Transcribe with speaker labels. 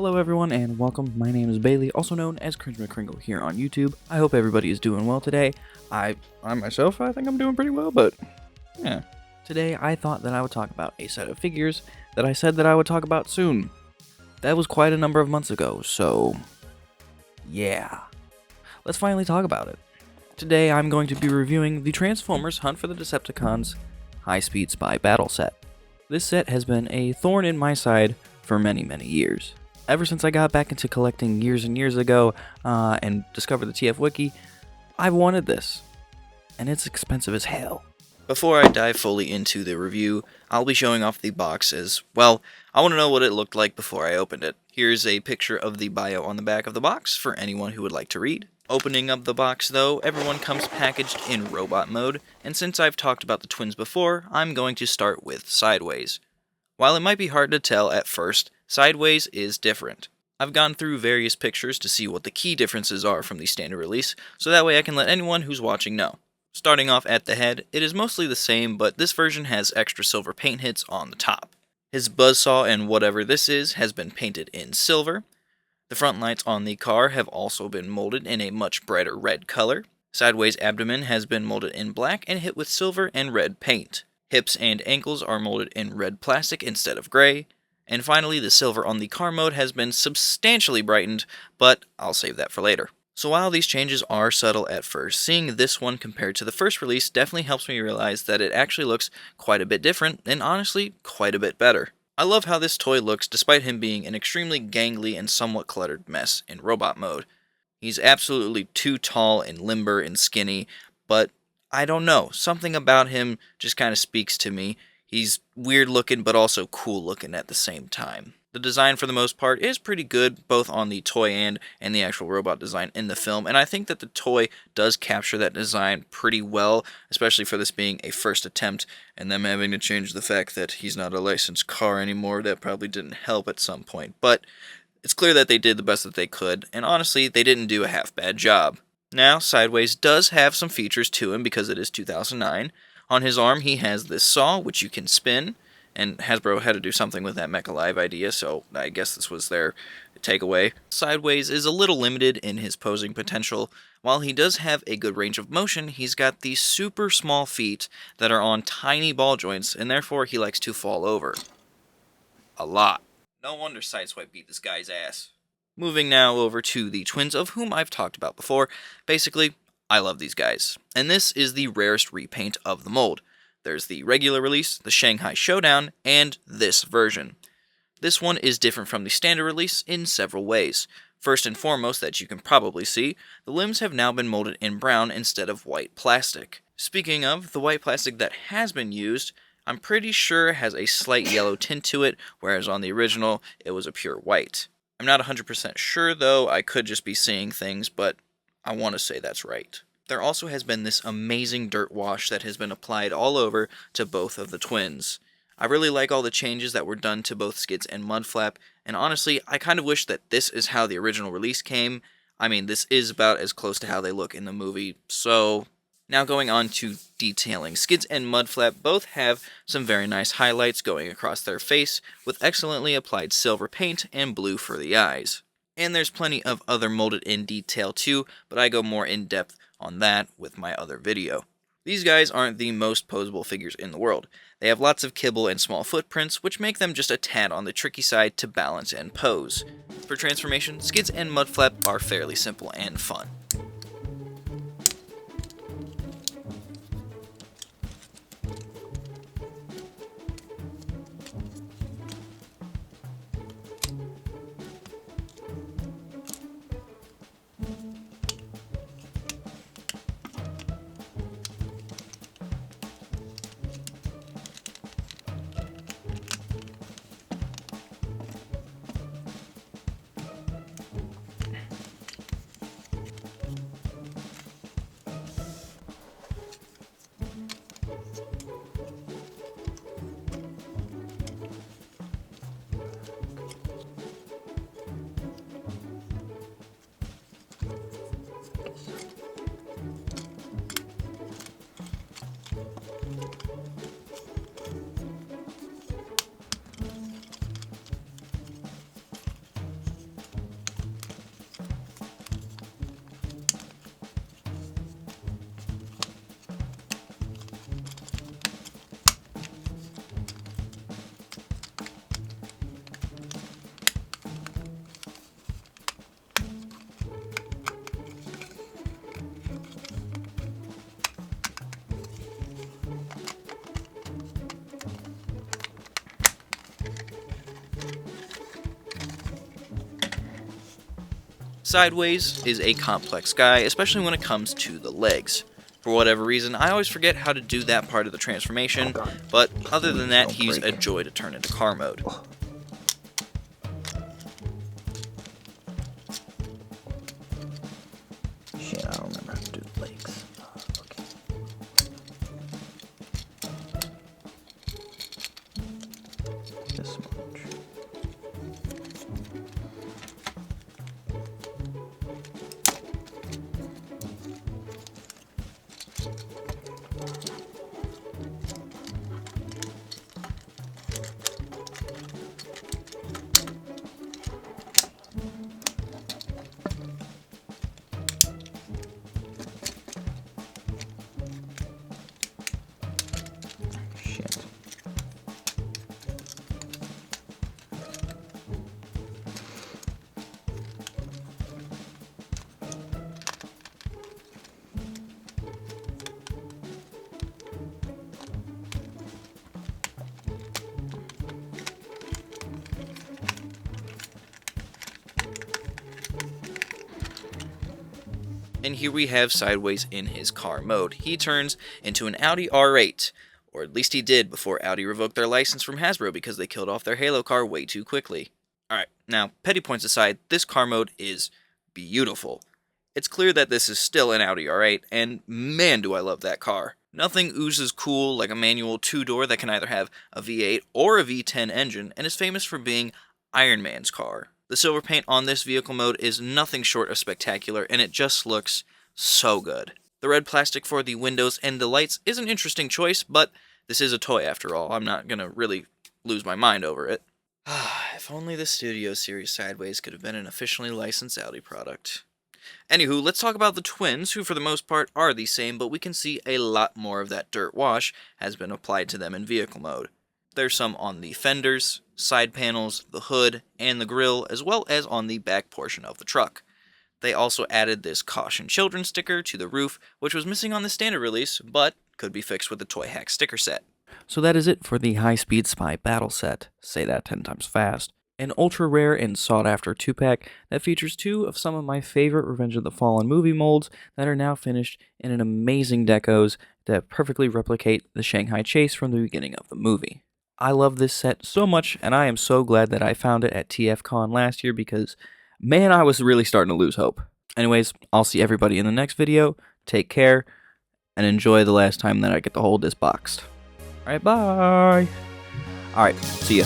Speaker 1: Hello everyone and welcome. My name is Bailey, also known as CringeMcCringle here on YouTube. I hope everybody is doing well today. I myself, I think I'm doing pretty well, but yeah. Today I thought that I would talk about a set of figures that I said that I would talk about soon. That was quite a number of months ago, so yeah. Let's finally talk about it. Today I'm going to be reviewing the Transformers Hunt for the Decepticons High-Speed Spy Battle Set. This set has been a thorn in my side for many years. Ever since I got back into collecting years and years ago and discovered the TF Wiki, I've wanted this, and it's expensive as hell. Before I dive fully into the review, I'll be showing off the box as well. I want to know what it looked like before I opened it. Here's a picture of the bio on the back of the box for anyone who would like to read. Opening up the box though, everyone comes packaged in robot mode, and since I've talked about the twins before, I'm going to start with Sideways. While it might be hard to tell at first, Sideways is different. I've gone through various pictures to see what the key differences are from the standard release, so that way I can let anyone who's watching know. Starting off at the head, it is mostly the same, but this version has extra silver paint hits on the top. His buzzsaw and whatever this is has been painted in silver. The front lights on the car have also been molded in a much brighter red color. Sideways' abdomen has been molded in black and hit with silver and red paint. Hips and ankles are molded in red plastic instead of gray. And finally, the silver on the car mode has been substantially brightened, but I'll save that for later. So while these changes are subtle at first, seeing this one compared to the first release definitely helps me realize that it actually looks quite a bit different, and honestly, quite a bit better. I love how this toy looks despite him being an extremely gangly and somewhat cluttered mess in robot mode. He's absolutely too tall and limber and skinny, but I don't know, something about him just kind of speaks to me. He's weird looking but also cool looking at the same time. The design for the most part is pretty good, both on the toy and the actual robot design in the film, and I think that the toy does capture that design pretty well, especially for this being a first attempt, and them having to change the fact that he's not a licensed car anymore. That probably didn't help at some point, but it's clear that they did the best that they could, and honestly, they didn't do a half-bad job. Now, Sideways does have some features to him because it is 2009. On his arm, he has this saw, which you can spin, and Hasbro had to do something with that MacLeod idea, so I guess this was their takeaway. Sideways is a little limited in his posing potential. While he does have a good range of motion, he's got these super small feet that are on tiny ball joints, and therefore he likes to fall over. A lot. No wonder Sideswipe beat this guy's ass. Moving now over to the twins, of whom I've talked about before. Basically, I love these guys, and this is the rarest repaint of the mold. There's the regular release, the Shanghai Showdown, and this version. This one is different from the standard release in several ways. First and foremost, that you can probably see, the limbs have now been molded in brown instead of white plastic. Speaking of, the white plastic that has been used, I'm pretty sure has a slight yellow tint to it, whereas on the original, it was a pure white. I'm not 100% sure though, I could just be seeing things, but I want to say that's right. There also has been this amazing dirt wash that has been applied all over to both of the twins. I really like all the changes that were done to both Skids and Mudflap, and honestly, I kind of wish that this is how the original release came. I mean, this is about as close to how they look in the movie, so now going on to detailing. Skids and Mudflap both have some very nice highlights going across their face, with excellently applied silver paint and blue for the eyes. And there's plenty of other molded in detail too, but I go more in depth on that with my other video. These guys aren't the most posable figures in the world. They have lots of kibble and small footprints, which make them just a tad on the tricky side to balance and pose. For transformation, Skids and Mudflap are fairly simple and fun. Sideways is a complex guy, especially when it comes to the legs. For whatever reason, I always forget how to do that part of the transformation, but other than that, he's a joy to turn into car mode.
Speaker 2: Shit, I don't remember how to do the legs. Okay. This much.
Speaker 1: And here we have Sideways in his car mode. He turns into an Audi R8, or at least he did before Audi revoked their license from Hasbro because they killed off their Halo car way too quickly. Alright, now, petty points aside, this car mode is beautiful. It's clear that this is still an Audi R8, and man do I love that car. Nothing oozes cool like a manual two-door that can either have a V8 or a V10 engine, and is famous for being Iron Man's car. The silver paint on this vehicle mode is nothing short of spectacular, and it just looks so good. The red plastic for the windows and the lights is an interesting choice, but this is a toy after all. I'm not gonna really lose my mind over it. If only the Studio Series Sideways could have been an officially licensed Audi product. Anywho, let's talk about the twins, who for the most part are the same, but we can see a lot more of that dirt wash has been applied to them in vehicle mode. There's some on the fenders, side panels, the hood, and the grille, as well as on the back portion of the truck. They also added this Caution Children sticker to the roof, which was missing on the standard release, but could be fixed with the Toy Hack sticker set.
Speaker 2: So that is it for the High Speed Spy Battle Set. Say that 10 times fast. An ultra rare and sought after 2-pack that features 2 of some of my favorite Revenge of the Fallen movie molds that are now finished in an amazing decos that perfectly replicate the Shanghai Chase from the beginning of the movie. I love this set so much, and I am so glad that I found it at TFCon last year because, man, I was really starting to lose hope. Anyways, I'll see everybody in the next video. Take care, and enjoy the last time that I get to hold this boxed. Alright, bye! Alright, see ya.